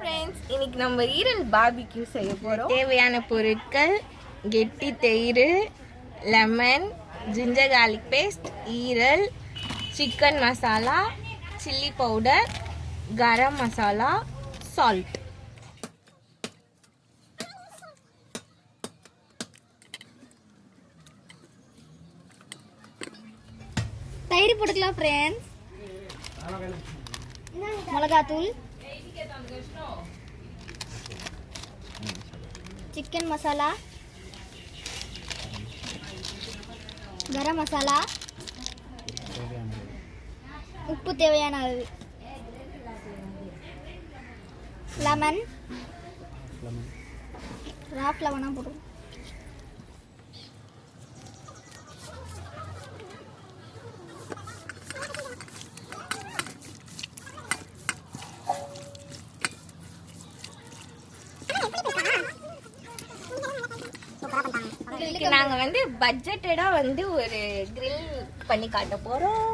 Friends, இன்னைக்கு நம்ம ஈரல் பார்பிக்யூ செய்ய போறோம். தேவையான பொருட்கள்: கெட்டி தயிர், லெமன், ஜிஞ்சர் கார்லிக் பேஸ்ட், ஈரல், chicken masala, chilli powder, garam masala, salt. தயிர் போட்டுக்கலாம் ஃப்ரெண்ட்ஸ். மிளகாத்தூள், சிக்கன் மசாலா, கரம் மசாலா, உப்பு தேவையான அளவு, லெமன், ராஃப் லெமனா போடுவோம். நாங்க பட்ஜெட்டடா ஒரு கிரில் பண்ணி காட்ட போறோம்.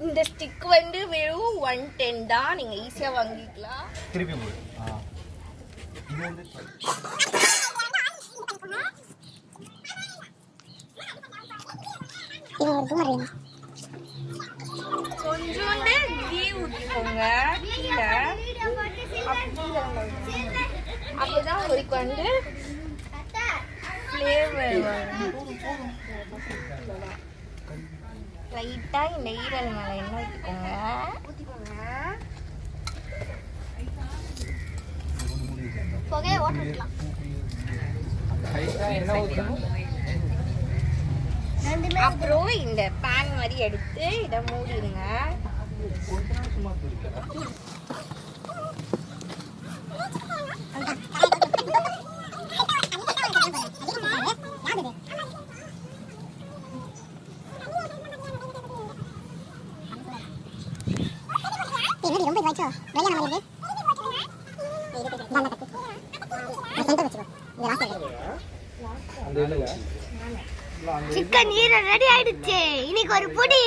இந்த ஸ்டிக் வெறும் 110 தான். நீங்க ஈஸியா வாங்கிக்கலாம். திருப்பி கொஞ்சோண்டு கீ ஊத்திக்கோங்க கீழே. அப்பதான் உங்களுக்கு ஃப்ளேவர் லைட்டா இந்த ஈரல் மேல எண்ணெய் ஊத்திக்கோங்க. புகையை ஓட்டலாம். அப்புறம் இந்த பேன் மாதிரி எடுத்து இதை மூடிடுங்க. சிக்கன் ஈரல் ரெடி ஆயிடுச்சு. இன்னைக்கு ஒரு புடி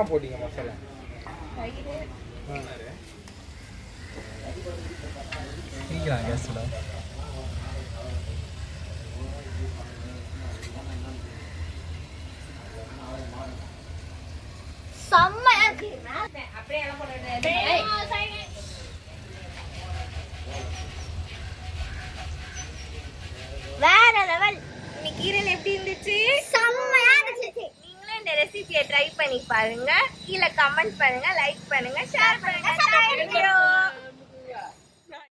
போட்டீங்க மசாலா. செம்மையா இருக்கு. வேற லெவல். இன்னைக்கு ஈரல் எப்படி இருந்துச்சு? செம்மையா இருந்துச்சு. நீங்களும் இந்த ரெசிபியை ட்ரை பண்ணி பாருங்க. கீழே கமெண்ட் பண்ணுங்க, லைக் பண்ணுங்க, ஷேர் பண்ணுங்க.